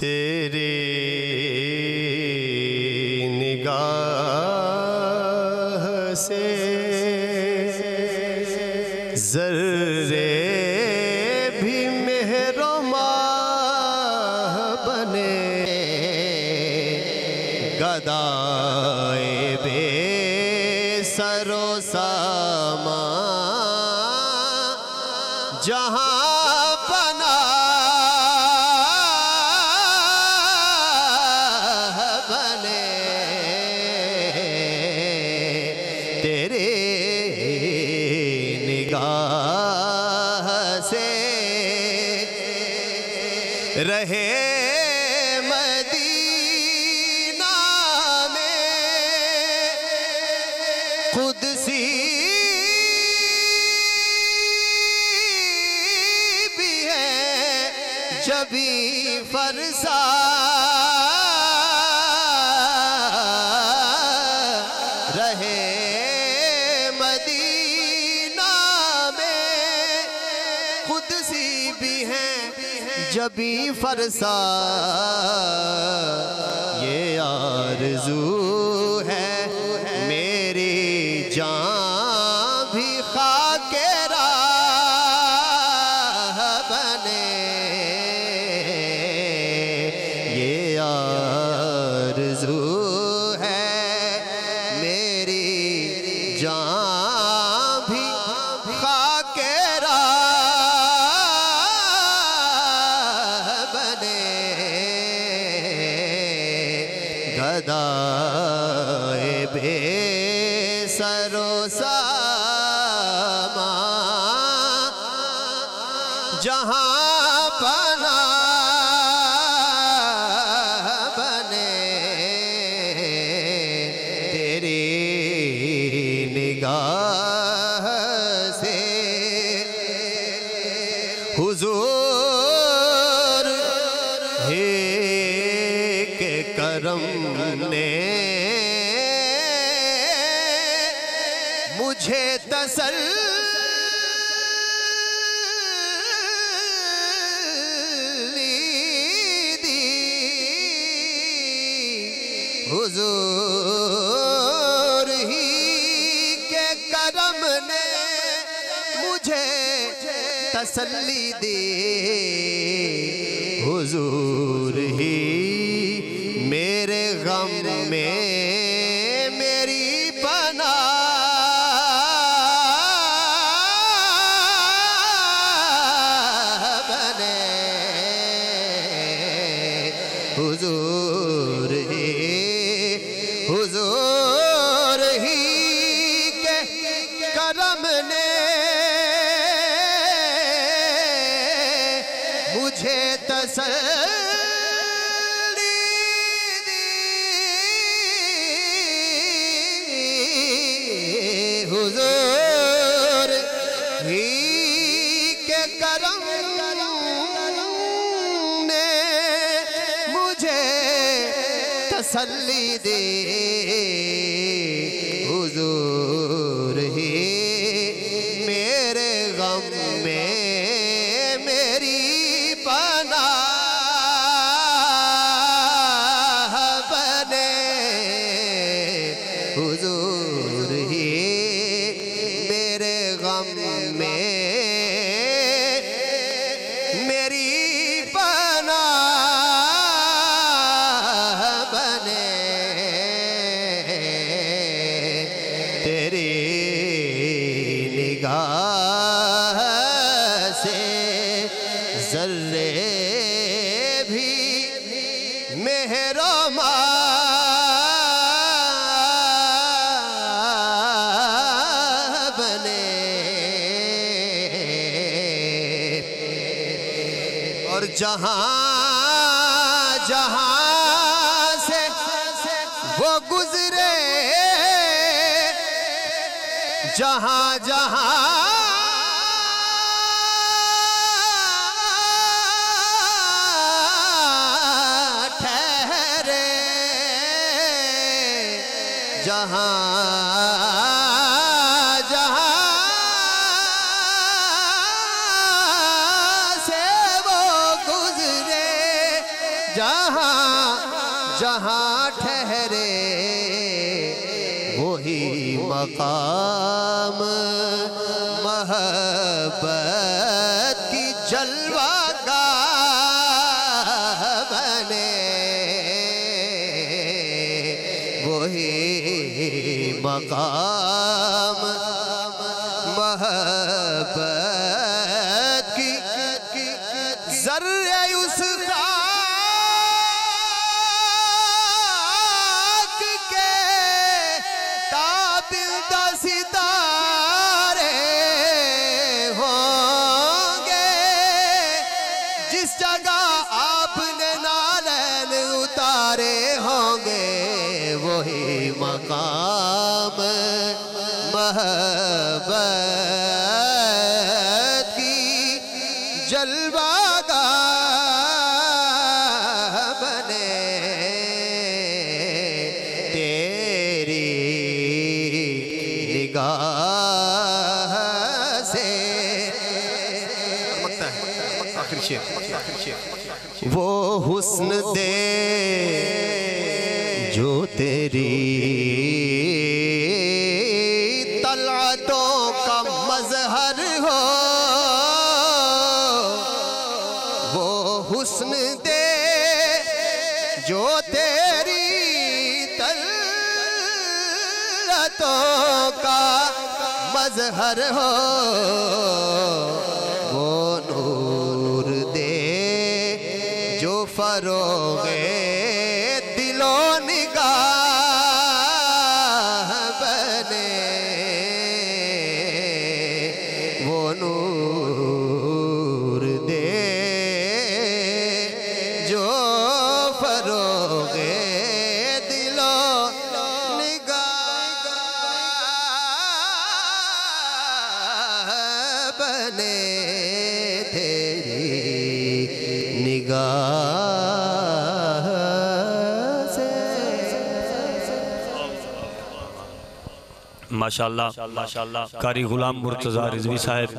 तेरी निगाह से ज़र्रे भी मेहरमाह बने, गदाए बे सरो सामा जहाँ बना बने, तेरे निगाह से रहे मदीना में कुदसी भी है जबी फरसा, रहे मदीना में कुदसी भी हैं जबी फरसा। ये आरज़ू है मेरी जान भी खाके राह बने, ये आरज़ू है मेरी जान भी खाके राह बने, गदाए बे सरो सामा जहाँ बना बने, तेरी निगाह से हुजूर ही के करम ने मुझे तसल्ली दी, हुजूर ही के करम ने मुझे तसल्ली दी, हुजूर ही मेरे गम में मेरी पनाह बने, हुजूर ही के करम ने मुझे तसल्ली दी, हुजूर ही के करम ने मुझे तसल्ली दी, हुजूर ही मेरे गम में मेरी पनाह बने, हुजूर ही मेरे गम में मेरी पनाह बने, तेरी निगाह से ज़र्रे भी मेहरमाह बने, और जहाँ जहाँ से वो गुजरे, जहाँ जहाँ ठहरे, जहाँ जहाँ से वो गुजरे, जहाँ जहाँ ठहरे वही मकाम मोहब्बत की जलवागाह बने, वही मकाम मोहब्बत की जर्रे उस खाक के ताबिंदा सितारे होंगे, जिस जगह आपने नालैन उतारे होंगे, वही मकाम मोहब्बत की जलवागाह बने, तेरी निगाह से वो हुस्न दे जो तेरी तलअतों का मजहर हो, वो हुस्न दे जो तेरी तलअतों का मजहर हो, वो नूर दे जो फरोगे दिलो निगाह बने, वो नूर दे जो फरोगे दिलो निगाह बने, तेरी निगाह से। माशाअल्लाह कारी गुलाम मुर्तज़ा रिज़वी साहब।